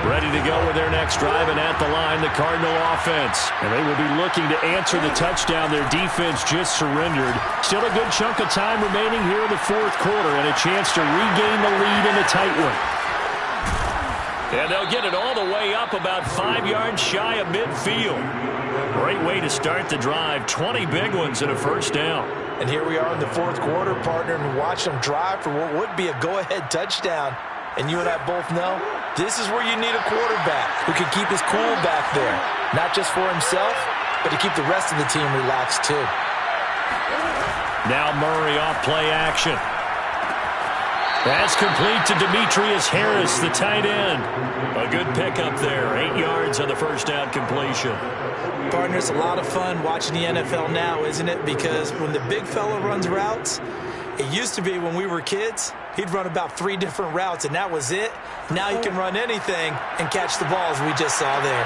Ready to go with their next drive, and at the line, the Cardinal offense. And they will be looking to answer the touchdown their defense just surrendered. Still a good chunk of time remaining here in the 4th quarter and a chance to regain the lead in a tight one. And they'll get it all the way up about 5 yards shy of midfield. Great way to start the drive. 20 big ones and a 1st down. And here we are in the 4th quarter, partner, and watch them drive for what would be a go-ahead touchdown. And you and I both know this is where you need a quarterback who can keep his cool back there. Not just for himself, but to keep the rest of the team relaxed too. Now Murray off play action. That's complete to Demetrius Harris, the tight end. A good pickup there. 8 yards on the first down completion. Partner, it's a lot of fun watching the NFL now, isn't it? Because when the big fella runs routes, it used to be when we were kids, he'd run about 3 different routes, and that was it. Now he can run anything and catch the balls we just saw there.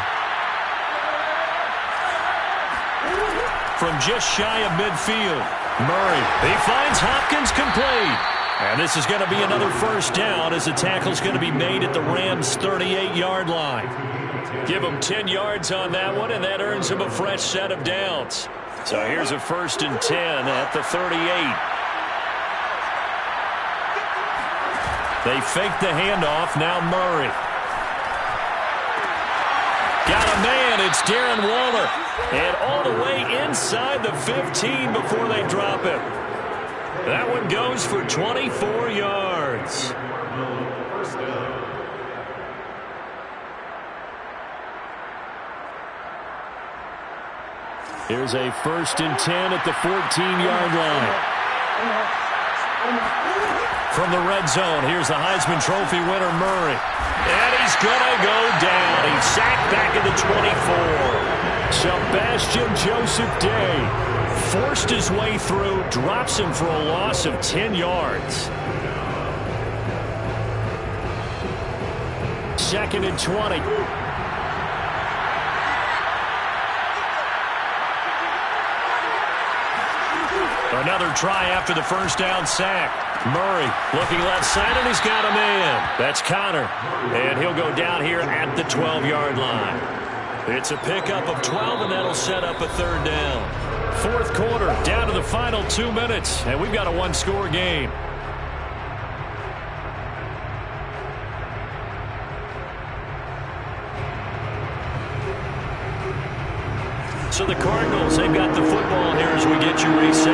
From just shy of midfield, Murray, he finds Hopkins complete. And this is going to be another first down as the tackle's going to be made at the Rams' 38-yard line. Give him 10 yards on that one, and that earns him a fresh set of downs. So here's a 1st and 10 at the 38. They fake the handoff. Now Murray. Got a man. It's Darren Waller. And all the way inside the 15 before they drop it. That one goes for 24 yards. Here's a 1st and 10 at the 14-yard line. From the red zone, here's the Heisman Trophy winner, Murray. And he's going to go down. He's sacked back at the 24. Sebastian Joseph Day forced his way through, drops him for a loss of 10 yards. 2nd and 20. Another try after the first down sack. Murray looking left side, and he's got a man. That's Connor. And he'll go down here at the 12-yard line. It's a pickup of 12, and that'll set up a 3rd down. 4th quarter, down to the final 2 minutes, and we've got a 1-score game. So the Cardinals, they've got the football here as we get you reset.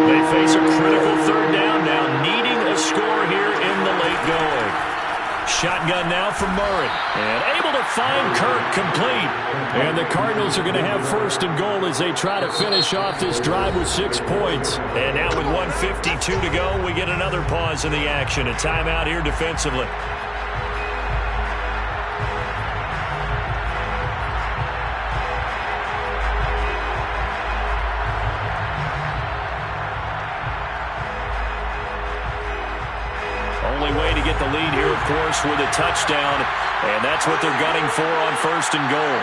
They face a critical 3rd down now, needing a score here in the late going. Shotgun now from Murray. And able to find Kirk complete. And the Cardinals are going to have 1st and goal as they try to finish off this drive with 6 points. And now with 1:52 to go, we get another pause in the action. A timeout here defensively. Only way to get the lead here, of course, with a touchdown. And that's what they're gunning for on 1st and goal.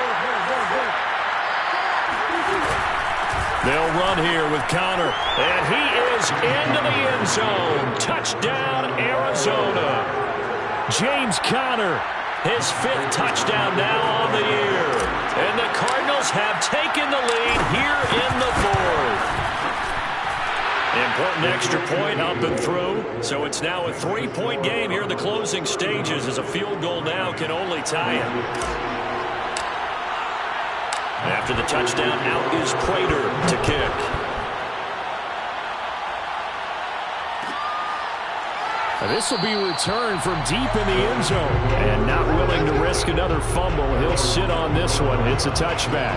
They'll run here with Connor. And he is into the end zone. Touchdown, Arizona. James Conner, his 5th touchdown now on the year. And the Cardinals have taken the lead here in the 4th. Important extra point up and through. So it's now a 3-point game here in the closing stages as a field goal now can only tie it. After the touchdown, out is Prater to kick. And this will be returned from deep in the end zone. And not willing to risk another fumble. He'll sit on this one. It's a touchback.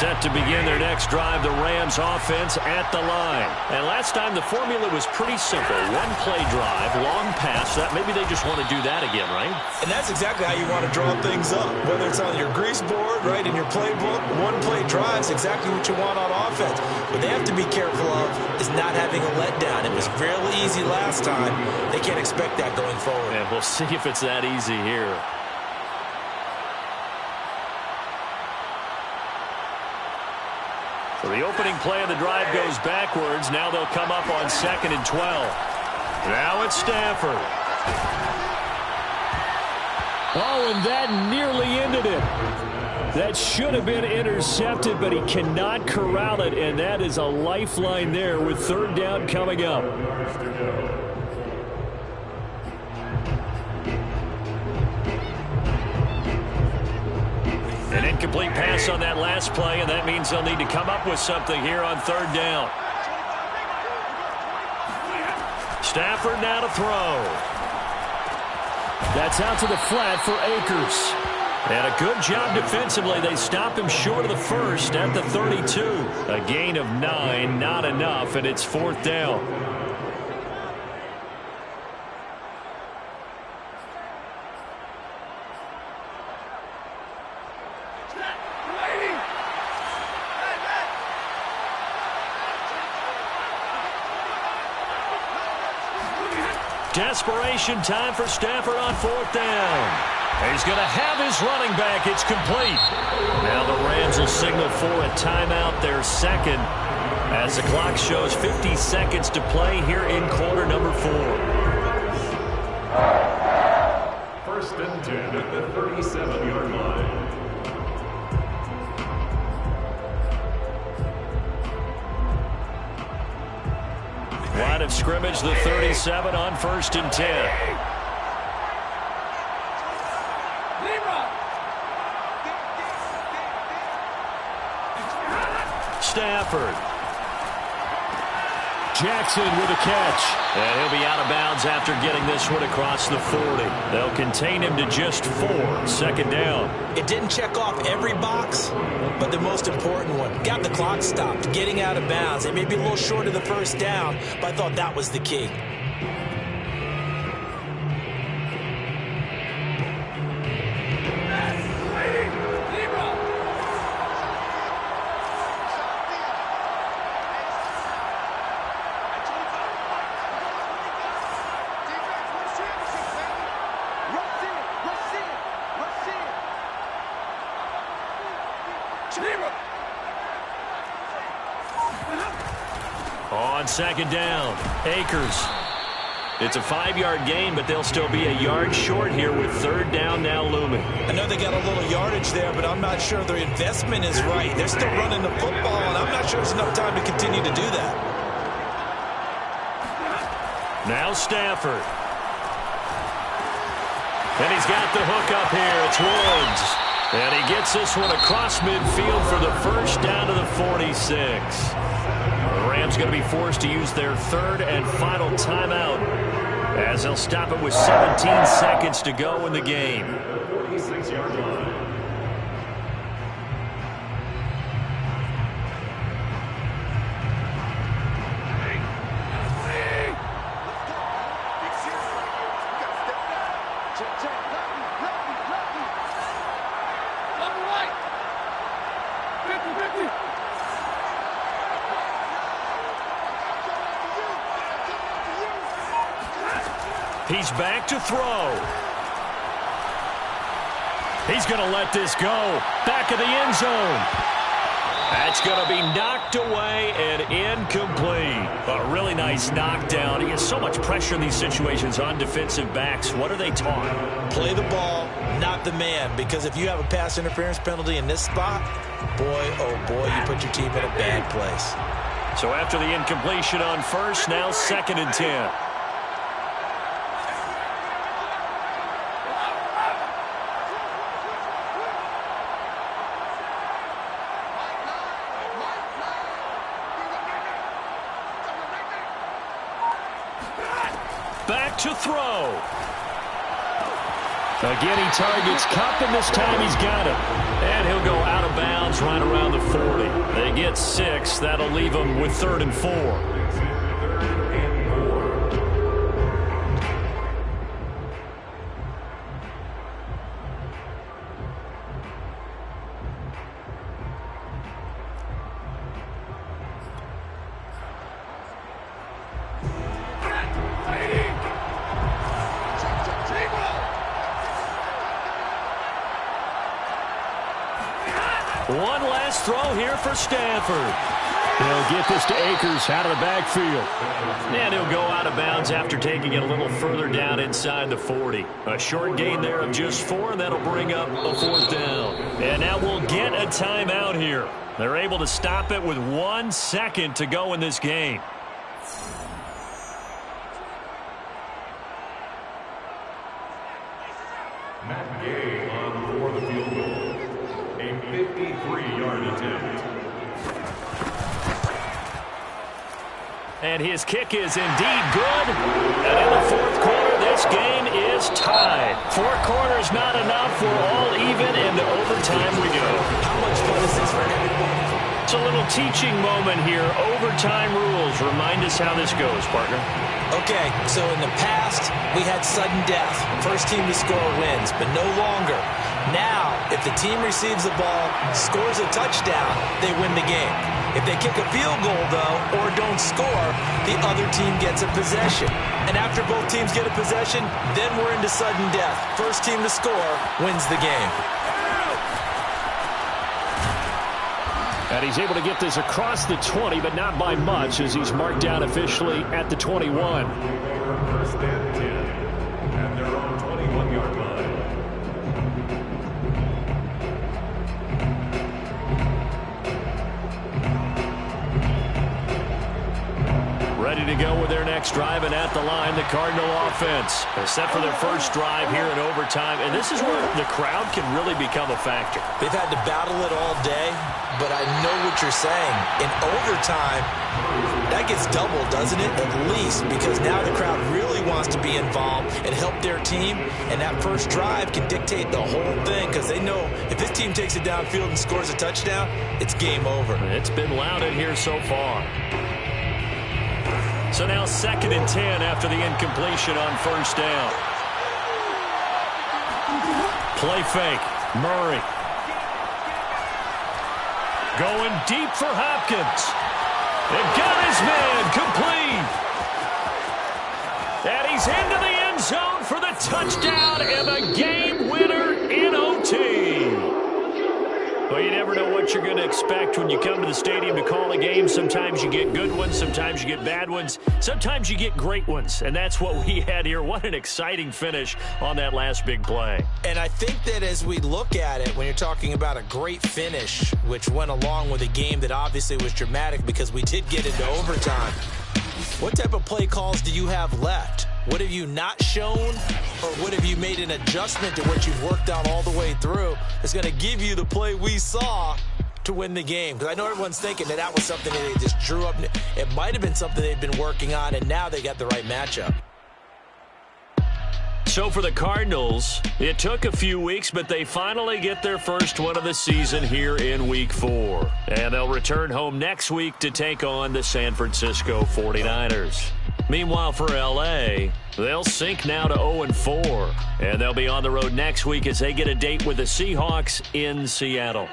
Set to begin their next drive, the Rams offense at the line. And last time the formula was pretty simple. 1-play drive, long pass. Maybe they just want to do that again, right? And that's exactly how you want to draw things up. Whether it's on your grease board, right, in your playbook, 1-play drive is exactly what you want on offense. What they have to be careful of is not having a letdown. It was fairly easy last time. They can't expect that going forward. And we'll see if it's that easy here. So the opening play of the drive goes backwards. Now they'll come up on 2nd and 12. Now it's Stafford. Oh, and that nearly ended it. That should have been intercepted, but he cannot corral it, and that is a lifeline there with 3rd down coming up. An incomplete pass on that last play, and that means they'll need to come up with something here on 3rd down. Stafford now to throw. That's out to the flat for Akers. And a good job defensively. They stop him short of the first at the 32. A gain of 9, not enough, and it's 4th down. Desperation time for Stafford on 4th down. He's going to have his running back. It's complete. Now the Rams will signal for a timeout, their second, as the clock shows 50 seconds to play here in quarter number 4. 1st and 10 at the 37-yard line. Line of scrimmage, the 37 on 1st and 10. Stafford. Jackson with a catch. And he'll be out of bounds after getting this one across the 40. They'll contain him to just 4. 2nd down. It didn't check off every box, but the most important one. Got the clock stopped, getting out of bounds. It may be a little short of the 1st down, but I thought that was the key. On 2nd down, Akers. It's a 5-yard gain, but they'll still be a yard short here with 3rd down now looming. I know they got a little yardage there, but I'm not sure their investment is right. They're still running the football, and I'm not sure there's enough time to continue to do that. Now Stafford. And he's got the hook up here. It's Woods. And he gets this one across midfield for the 1st down to the 46. The Rams going to be forced to use their 3rd and final timeout as they'll stop it with 17 seconds to go in the game. 46-yard line. He's back to throw. He's going to let this go. Back of the end zone. That's going to be knocked away and incomplete. A really nice knockdown. He has so much pressure in these situations on defensive backs. What are they taught? Play the ball, not the man. Because if you have a pass interference penalty in this spot, boy, oh boy, you put your team in a bad place. So after the incompletion on 1st, now 2nd and 10. Back to throw. Again, he targets Kupp, and this time he's got him. And he'll go out of bounds right around the 40. They get 6. That'll leave them with 3rd and 4. One last throw here for Stafford. They'll get this to Akers out of the backfield. And he'll go out of bounds after taking it a little further down inside the 40. A short gain there of just 4, and that'll bring up a 4th down. And now we'll get a timeout here. They're able to stop it with 1 second to go in this game. Matt Gay on for the field goal. A 53-yard attempt. And his kick is indeed good. And in the 4th quarter, this This game is tied. 4 quarters not enough. We're all even, and to overtime we go. How much fun is this for everyone? It's a little teaching moment here. Overtime rules. Remind us how this goes, partner. Okay, so in the past, we had sudden death. First team to score wins, but no longer. Now, if the team receives the ball, scores a touchdown, they win the game. If they kick a field goal, though, or don't score, the other team gets a possession. And after both teams get a possession, then we're into sudden death. First team to score wins the game. And he's able to get this across the 20, but not by much, as he's marked down officially at the 21. First and 10 at their own 21-yard line. Ready to go with their next drive, and at the line, the Cardinal offense. They're set for their first drive here in overtime, and this is where the crowd can really become a factor. They've had to battle it all day, but I know what you're saying. In overtime, that gets doubled, doesn't it? At least, because now the crowd really wants to be involved and help their team, and that first drive can dictate the whole thing, because they know if this team takes it downfield and scores a touchdown, it's game over. It's been loud in here so far. So now 2nd and 10 after the incompletion on first down. Play fake. Murray. Going deep for Hopkins. They've got his man complete. And he's into the end zone for the touchdown and the game winner in OT. Well, you never know what you're going to expect when you come to the stadium to call a game. Sometimes you get good ones. Sometimes you get bad ones. Sometimes you get great ones. And that's what we had here. What an exciting finish on that last big play. And I think that as we look at it, when you're talking about a great finish, which went along with a game that obviously was dramatic because we did get into overtime, what type of play calls do you have left? What have you not shown, or what have you made an adjustment to what you've worked out all the way through that's going to give you the play we saw to win the game? Because I know everyone's thinking that that was something that they just drew up. It might have been something they've been working on, and now they got the right matchup. So for the Cardinals, it took a few weeks, but they finally get their first one of the season here in Week 4. And they'll return home next week to take on the San Francisco 49ers. Meanwhile, for L.A., they'll sink now to 0-4. And they'll be on the road next week as they get a date with the Seahawks in Seattle.